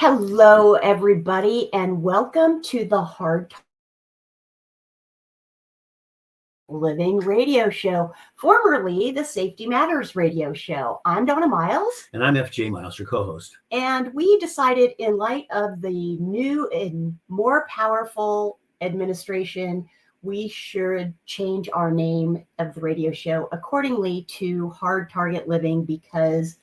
Hello, everybody, and welcome to the Hard Living Radio Show, formerly the Safety Matters Radio Show. I'm Donna Miles. And I'm FJ Miles, your co-host. And we decided, in light of the new and more powerful administration, we should change our name of the radio show accordingly to Hard Target Living, because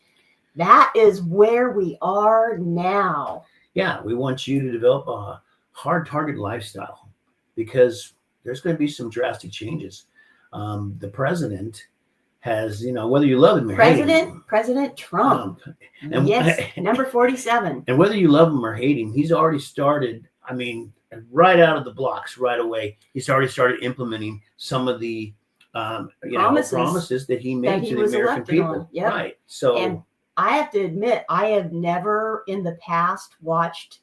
that is where we are now. Yeah, we want you to develop a hard target lifestyle because there's going to be some drastic changes. The president has, whether you love him or hate him. President Trump. And, yes, number 47. And whether you love him or hate him, he's already started, right out of the blocks right away. He's already started implementing some of the promises that he made to the American people. Yep. Right. So. And I have to admit, I have never in the past watched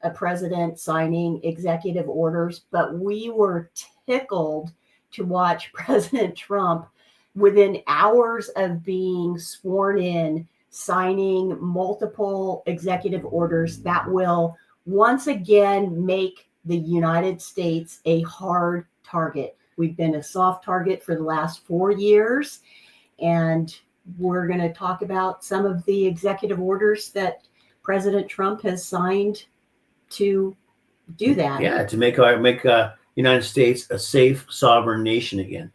a president signing executive orders, but we were tickled to watch President Trump within hours of being sworn in, signing multiple executive orders that will once again make the United States a hard target. We've been a soft target for the last 4 years, and we're going to talk about some of the executive orders that President Trump has signed to do that. Yeah, to make United States a safe, sovereign nation again.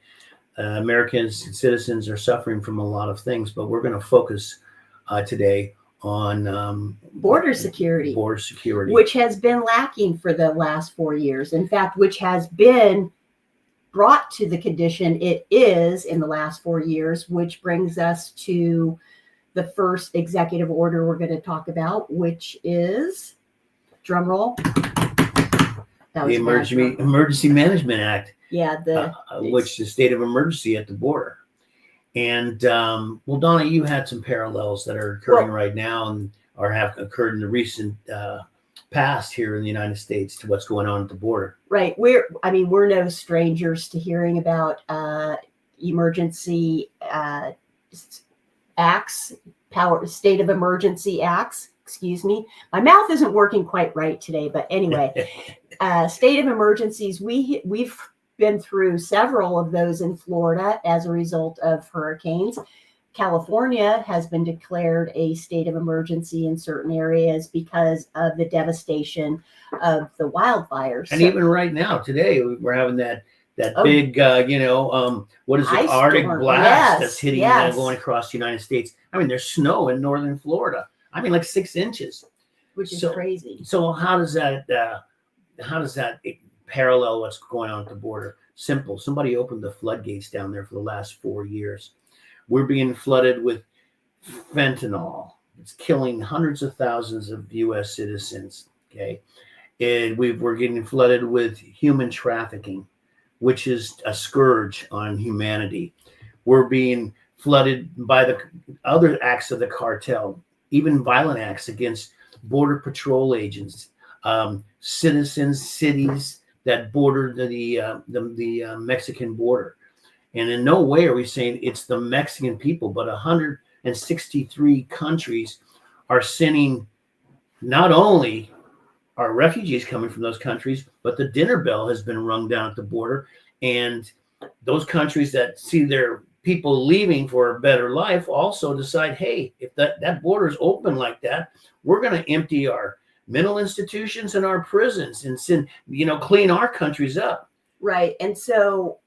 Americans and citizens are suffering from a lot of things, but we're going to focus today on border security, which has been lacking for the last 4 years. In fact, which has been brought to the condition it is in the last 4 years, which brings us to the first executive order we're going to talk about, which is, drum roll, the Emergency Management Act. Yeah, which is state of emergency at the border. And Donna, you had some parallels that are occurring right now and have occurred in the recent past here in the United States to what's going on at the border. Right. We're no strangers to hearing about emergency acts, state of emergency acts. Excuse me. My mouth isn't working quite right today, but anyway, state of emergencies. We've been through several of those in Florida as a result of hurricanes. California has been declared a state of emergency in certain areas because of the devastation of the wildfires. And even right now, today, we're having that big, what is it, Arctic blast that's hitting, going across the United States. There's snow in northern Florida. Like 6 inches, which is crazy. So how does that parallel what's going on at the border? Simple. Somebody opened the floodgates down there for the last 4 years. We're being flooded with fentanyl. It's killing hundreds of thousands of U.S. citizens. Okay, and we're getting flooded with human trafficking, which is a scourge on humanity. We're being flooded by the other acts of the cartel, even violent acts against border patrol agents, citizens, cities that border the Mexican border. And in no way are we saying it's the Mexican people, but 163 countries are sending, not only are refugees coming from those countries, but the dinner bell has been rung down at the border. And those countries that see their people leaving for a better life also decide, hey, if that border is open like that, we're going to empty our mental institutions and our prisons and clean our countries up. Right. And so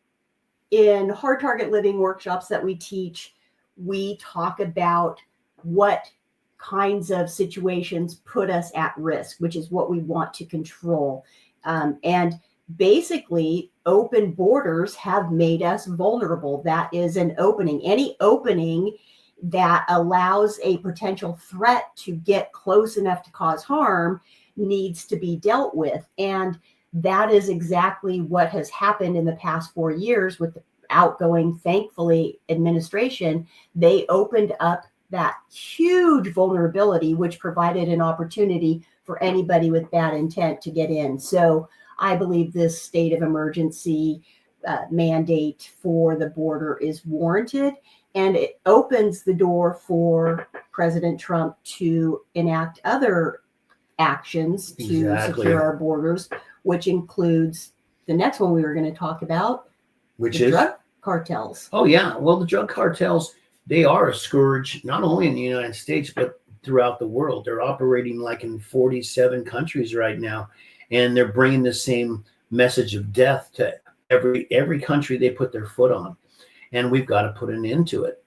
in Hard Target Living workshops that we teach, we talk about what kinds of situations put us at risk, which is what we want to control. And basically, open borders have made us vulnerable. That is an opening. Any opening that allows a potential threat to get close enough to cause harm needs to be dealt with. And that is exactly what has happened in the past 4 years with the outgoing, thankfully, administration. They opened up that huge vulnerability, which provided an opportunity for anybody with bad intent to get in. So I believe this state of emergency mandate for the border is warranted, and it opens the door for President Trump to enact other actions to Exactly. secure our borders, which includes the next one we were going to talk about, which the is drug cartels. Oh yeah, well the drug cartels, they are a scourge not only in the United States but throughout the world. They're operating like in 47 countries right now, and they're bringing the same message of death to every country they put their foot on, and we've got to put an end to it.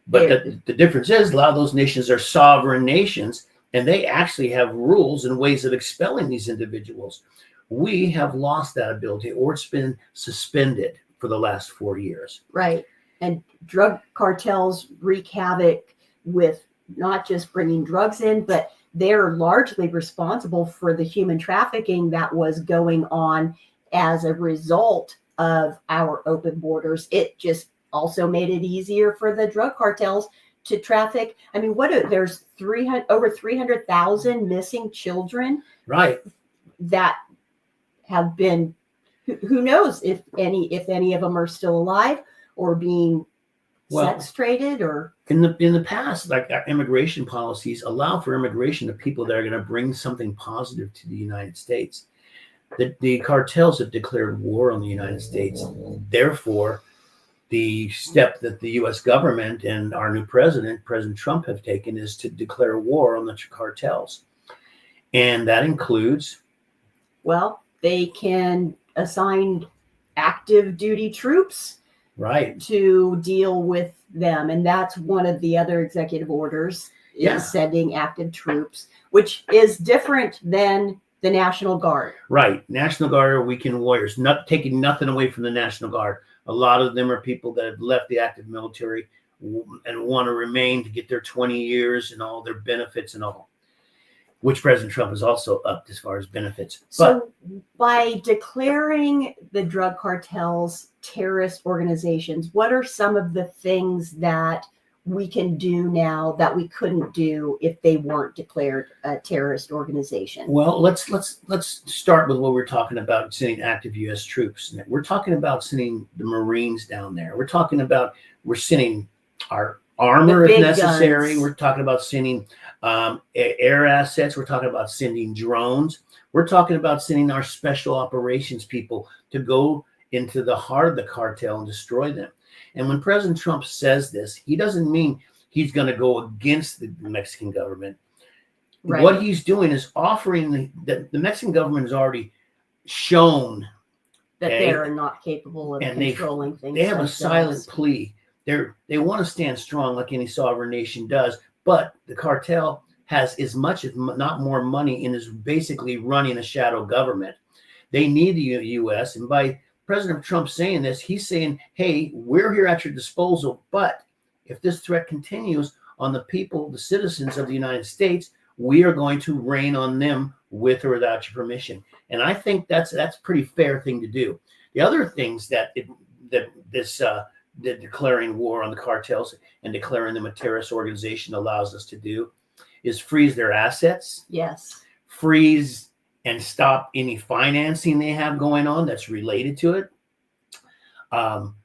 But the difference is a lot of those nations are sovereign nations, and they actually have rules and ways of expelling these individuals. We have lost that ability, or it's been suspended for the last 4 years. Right. And drug cartels wreak havoc with not just bringing drugs in, but they're largely responsible for the human trafficking that was going on as a result of our open borders. It just also made it easier for the drug cartels to traffic. I mean, there's over 300,000 missing children, right, that have been, who knows if any of them are still alive or being sex traded. Or in the past, like our immigration policies allow for immigration of people that are going to bring something positive to the United States. The cartels have declared war on the United States. Therefore, the step that the U.S. government and our new president, President Trump, have taken is to declare war on the cartels. And that includes? Well, they can assign active duty troops right to deal with them. And that's one of the other executive orders, is sending active troops, which is different than the National Guard. Right. National Guard are weekend warriors, not taking nothing away from the National Guard. A lot of them are people that have left the active military and want to remain to get their 20 years and all their benefits and all, which President Trump has also upped as far as benefits. So by declaring the drug cartels terrorist organizations, what are some of the things that we can do now that we couldn't do if they weren't declared a terrorist organization? Well, let's start with what we're talking about, sending active U.S. troops. We're talking about sending the Marines down there. We're sending our armor if necessary. Guns. We're talking about sending air assets. We're talking about sending drones. We're talking about sending our special operations people to go into the heart of the cartel and destroy them. And when President Trump says this, he doesn't mean he's going to go against the Mexican government. Right. What he's doing is offering the Mexican government has already shown that they're not capable of controlling things. They have a silent plea. They want to stand strong like any sovereign nation does, but the cartel has as much, if not more, money and is basically running a shadow government. They need the U.S. And by President Trump saying this, he's saying, hey, we're here at your disposal, but if this threat continues on the people, the citizens of the United States, we are going to rain on them with or without your permission. And I think that's a pretty fair thing to do. The other things that declaring war on the cartels and declaring them a terrorist organization allows us to do is freeze their assets. Yes. Freeze and stop any financing they have going on that's related to it.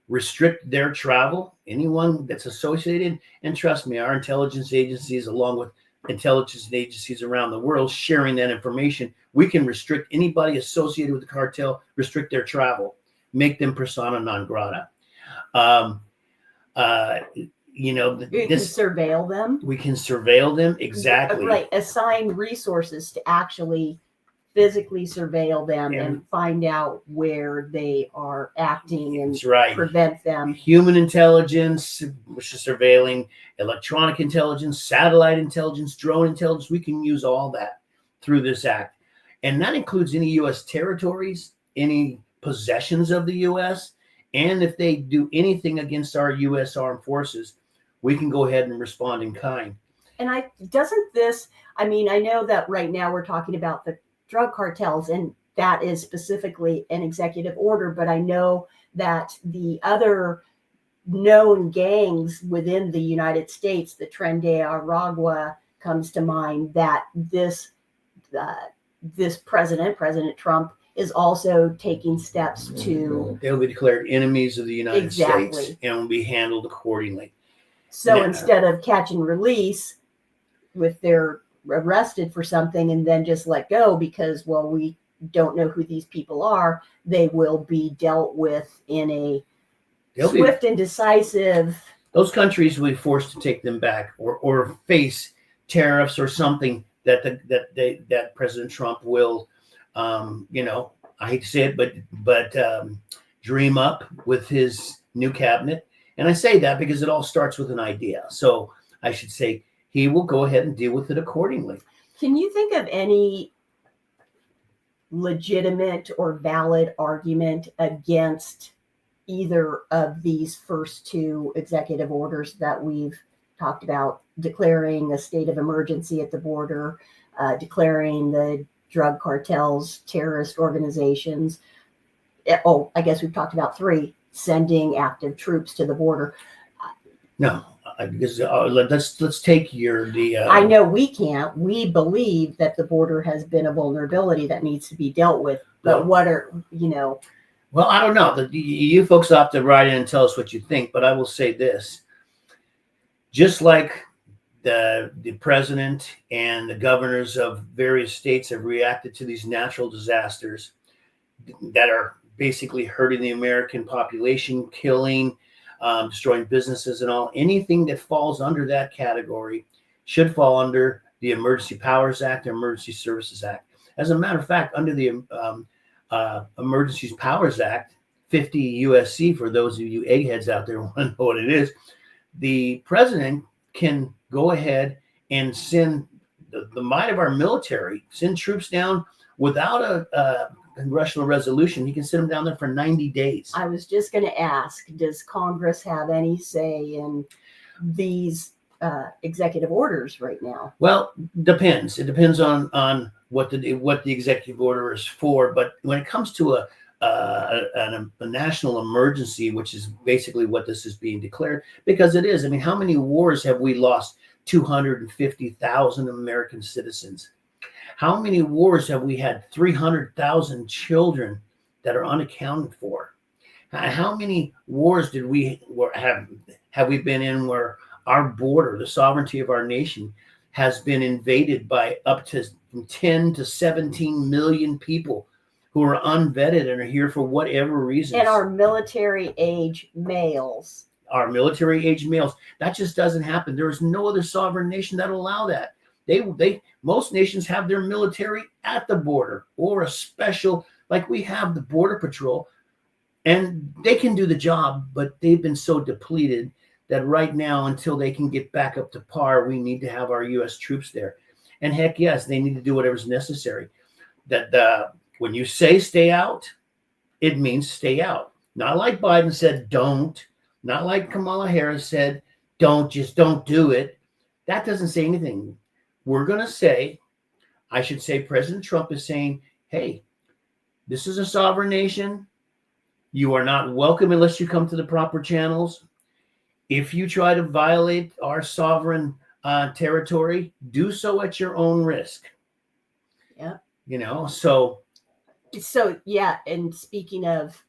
Restrict their travel, anyone that's associated. And trust me, our intelligence agencies, along with intelligence agencies around the world, sharing that information, we can restrict anybody associated with the cartel, restrict their travel, make them persona non grata. We can surveil them. We can surveil them, exactly. Right. Assign resources to actually physically surveil them and find out where they are acting and prevent them. Human intelligence, which is surveilling, electronic intelligence, satellite intelligence, drone intelligence. We can use all that through this act. And that includes any U.S. territories, any possessions of the U.S., and if they do anything against our U.S. armed forces, we can go ahead and respond in kind. And I know that right now we're talking about the drug cartels, and that is specifically an executive order, but I know that the other known gangs within the United States, the Tren de Aragua comes to mind, that this President Trump is also taking steps to... They'll be declared enemies of the United States and will be handled accordingly. So instead of catch and release with their arrested for something and then just let go because, well, we don't know who these people are, they will be dealt with in a swift and decisive. Those countries will be forced to take them back or face tariffs or something that President Trump will, I hate to say it, but dream up with his new cabinet. And I say that because it all starts with an idea. So I should say he will go ahead and deal with it accordingly. Can you think of any legitimate or valid argument against either of these first two executive orders that we've talked about, declaring a state of emergency at the border, declaring the drug cartels terrorist organizations? Oh, I guess we've talked about three, sending active troops to the border. No, because let's take I know we can't. We believe that the border has been a vulnerability that needs to be dealt with. But what are, Well, I don't know. You folks have to write in and tell us what you think. But I will say this. Just like the president and the governors of various states have reacted to these natural disasters that are basically hurting the American population, killing, destroying businesses and all, anything that falls under that category should fall under the Emergency Powers Act and Emergency Services Act. As a matter of fact, under the Emergency Powers Act, 50 USC, for those of you eggheads out there who want to know what it is, the president can go ahead and send the might of our military, send troops down without a congressional resolution. He can send them down there for 90 days. I was just going to ask, does Congress have any say in these executive orders right now? Well, depends. It depends on what the executive order is for. But when it comes to a national emergency, which is basically what this is being declared, because it is. I mean, how many wars have we lost? 250,000 American citizens. How many wars have we had? 300,000 children that are unaccounted for. How many wars have we been in where our border, the sovereignty of our nation, has been invaded by up to 10 to 17 million people who are unvetted and are here for whatever reason. And our military age males. That just doesn't happen. There is no other sovereign nation that will allow that. Most nations have their military at the border or a special, like we have the Border Patrol, and they can do the job, but they've been so depleted that right now, until they can get back up to par, we need to have our U.S. troops there. And heck yes, they need to do whatever's necessary. That when you say stay out, it means stay out. Not like Biden said, don't. Not like Kamala Harris said, just don't do it. That doesn't say anything. We're going to say, I should say President Trump is saying, hey, this is a sovereign nation. You are not welcome unless you come to the proper channels. If you try to violate our sovereign territory, do so at your own risk. Yeah. So yeah. And speaking of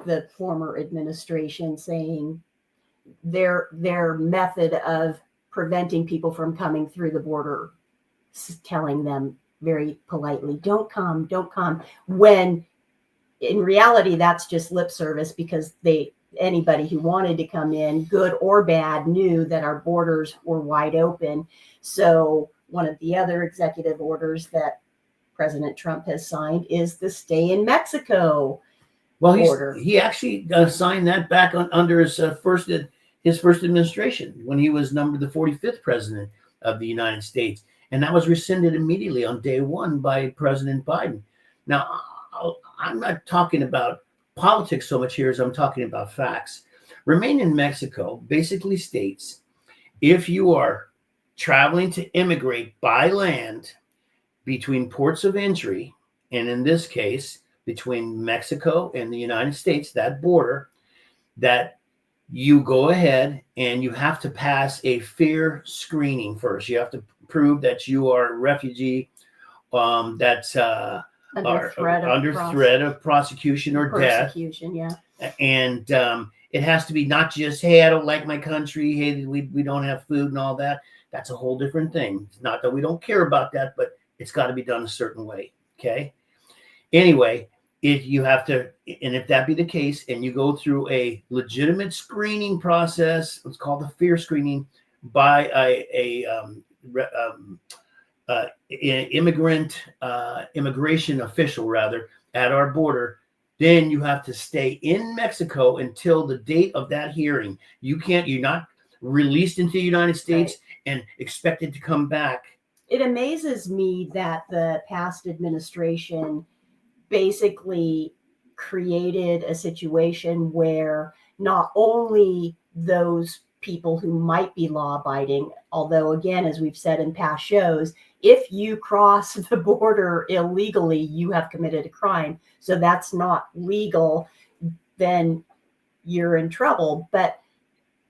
the former administration saying their method of preventing people from coming through the border, telling them very politely, don't come, when in reality that's just lip service, because anybody who wanted to come in, good or bad, knew that our borders were wide open. So one of the other executive orders that President Trump has signed is the stay in Mexico order. He actually signed that back under his first administration when he was numbered the 45th president of the United States. And that was rescinded immediately on day one by President Biden. Now, I'm not talking about politics so much here as I'm talking about facts. Remain in Mexico basically states, if you are traveling to immigrate by land between ports of entry, and in this case, between Mexico and the United States, that border, that you go ahead and you have to pass a fear screening first. You have to prove that you are a refugee that's under threat of prosecution or death. Yeah. And it has to be not just, hey, I don't like my country, hey, we don't have food and all that. That's a whole different thing. It's not that we don't care about that, but it's got to be done a certain way. Okay. Anyway, if you have to, and if that be the case, and you go through a legitimate screening process, it's called the fear screening by immigration official rather at our border, then you have to stay in Mexico until the date of that hearing. You're not released into the United States and expected to come back. It amazes me that the past administration basically created a situation where not only those people who might be law abiding, although again, as we've said in past shows, if you cross the border illegally, you have committed a crime. So that's not legal, then you're in trouble. But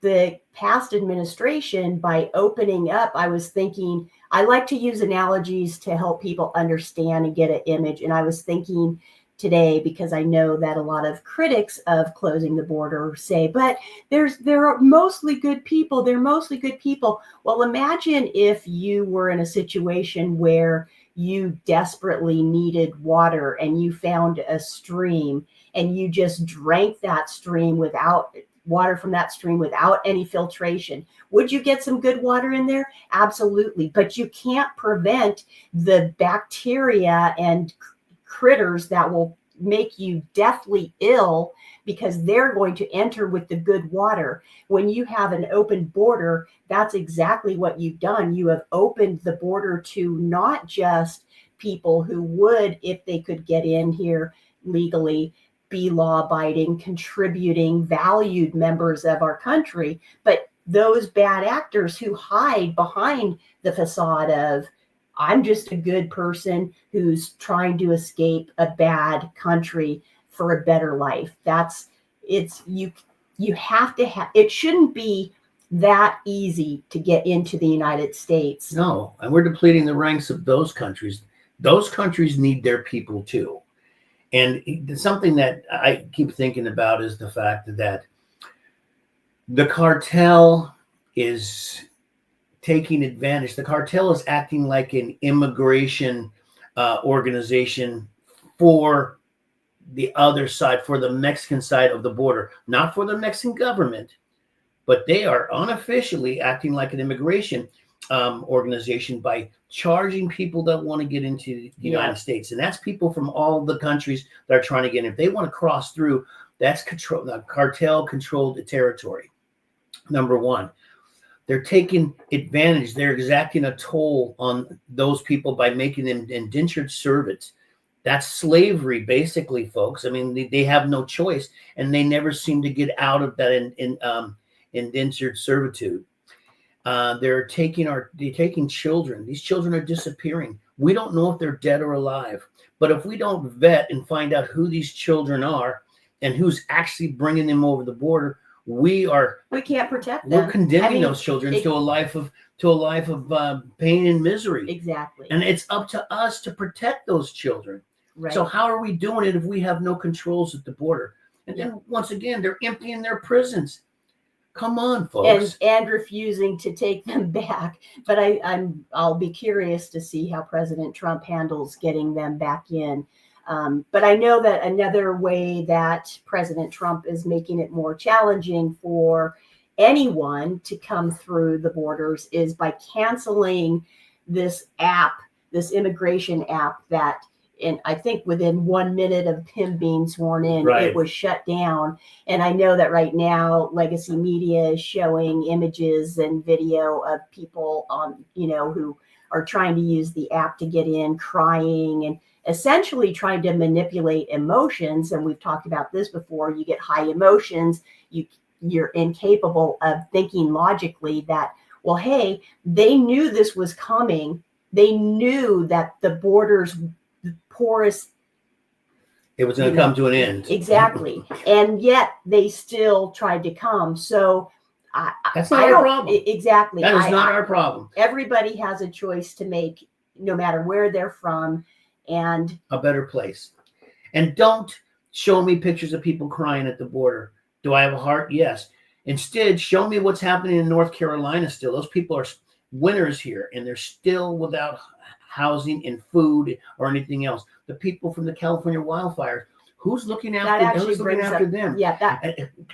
the past administration, by opening up, I was thinking, I like to use analogies to help people understand and get an image. And I was thinking today, because I know that a lot of critics of closing the border say, but there are mostly good people. They're mostly good people. Well, imagine if you were in a situation where you desperately needed water and you found a stream and you just drank that stream without water from that stream without any filtration. Would you get some good water in there? Absolutely. But you can't prevent the bacteria and critters that will make you deathly ill because they're going to enter with the good water. When you have an open border, that's exactly what you've done. You have opened the border to not just people who would, if they could get in here legally, be law-abiding, contributing, valued members of our country, but those bad actors who hide behind the facade of, I'm just a good person who's trying to escape a bad country for a better life. You have to have, it shouldn't be that easy to get into the United States. No, and we're depleting the ranks of those countries. Those countries need their people too. And something that I keep thinking about is the fact that the cartel is taking advantage. The cartel is acting like an immigration organization for the other side, for the Mexican side of the border, not for the Mexican government, but they are unofficially acting like an immigration organization by charging people that want to get into the United States. And that's people from all the countries that are trying to get in. If they want to cross through, that's cartel controlled territory. Number one, they're taking advantage. They're exacting a toll on those people by making them indentured servants. That's slavery, basically, folks. I mean, they have no choice, and they never seem to get out of that indentured servitude. They're taking children. These children are disappearing. We don't know if they're dead or alive. But if we don't vet and find out who these children are and who's actually bringing them over the border, we can't protect them. We're condemning those children to a life of pain and misery. Exactly. And it's up to us to protect those children. Right. So how are we doing it if we have no controls at the border? And then once again, they're emptying their prisons. Come on, folks. And refusing to take them back. But I'll be curious to see how President Trump handles getting them back in. But I know that another way that President Trump is making it more challenging for anyone to come through the borders is by canceling this app, this immigration app that, and I think within 1 minute of him being sworn in, It was shut down. And I know that right now legacy media is showing images and video of people who are trying to use the app to get in, crying and essentially trying to manipulate emotions. And we've talked about this before. You get high emotions, you're incapable of thinking logically that, well, hey, they knew this was coming. They knew that the borders porous, it was going to come to an end. Exactly. And yet they still tried to come. So that's not our problem. Exactly. That is not our problem. Everybody has a choice to make, no matter where they're from, and a better place. And don't show me pictures of people crying at the border. Do I have a heart? Yes. Instead, show me what's happening in North Carolina still. Those people are winters here, and they're still without housing and food or anything else. The people from the California wildfires, who's looking after them? Yeah,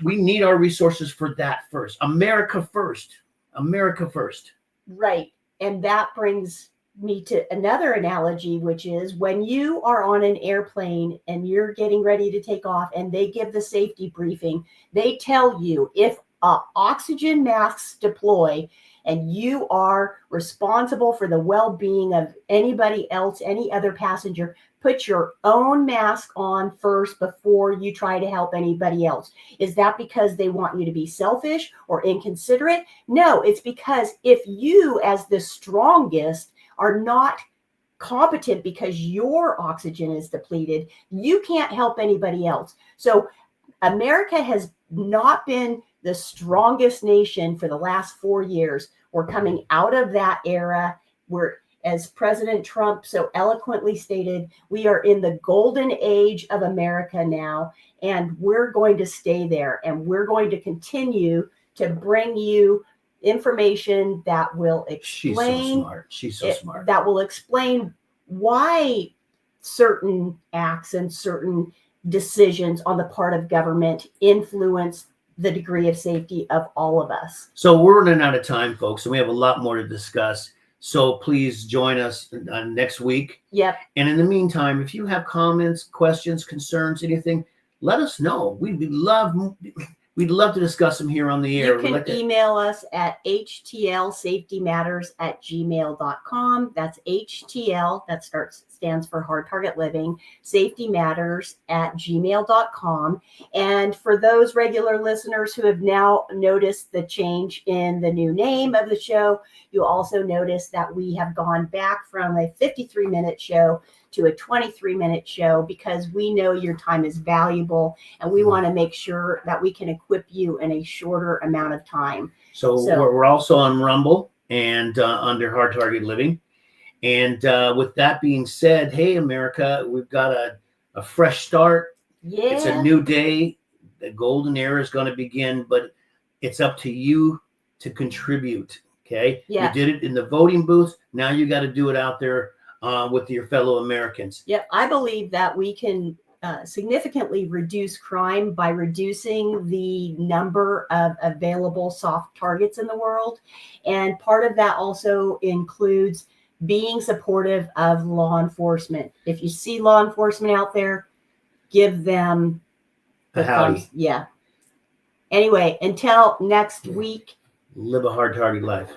we need our resources for that first. America first. America first. Right. And that brings me to another analogy, which is when you are on an airplane and you're getting ready to take off and they give the safety briefing, they tell you if oxygen masks deploy and you are responsible for the well-being of anybody else, any other passenger, put your own mask on first before you try to help anybody else. Is that because they want you to be selfish or inconsiderate? No, it's because if you, as the strongest, are not competent because your oxygen is depleted, you can't help anybody else. So America has not been the strongest nation for the last 4 years. We're coming out of that era where, as President Trump so eloquently stated, we are in the golden age of America now, and we're going to stay there, and we're going to continue to bring you information that will explain. She's so smart. That will explain why certain acts and certain decisions on the part of government influence the degree of safety of all of us. So we're running out of time, folks, and we have a lot more to discuss. So please join us next week. Yep. And in the meantime, if you have comments, questions, concerns, anything, let us know. We'd love to discuss them here on the air. You can email us at htlsafetymatters@gmail.com. That's HTL, that stands for Hard Target Living, safetymatters@gmail.com. And for those regular listeners who have now noticed the change in the new name of the show, you also notice that we have gone back from a 53-minute show to a 23-minute show because we know your time is valuable and we want to make sure that we can equip you in a shorter amount of time. So we're also on Rumble and under Hard Target Living. And with that being said, hey, America, we've got a fresh start. Yeah. It's a new day. The golden era is going to begin, but it's up to you to contribute. Okay. Yeah. You did it in the voting booth. Now you got to do it out there with your fellow Americans. Yep. I believe that we can significantly reduce crime by reducing the number of available soft targets in the world. And part of that also includes being supportive of law enforcement. If you see law enforcement out there, give them the howdy. Yeah. Anyway, until next week. Live a hard target life.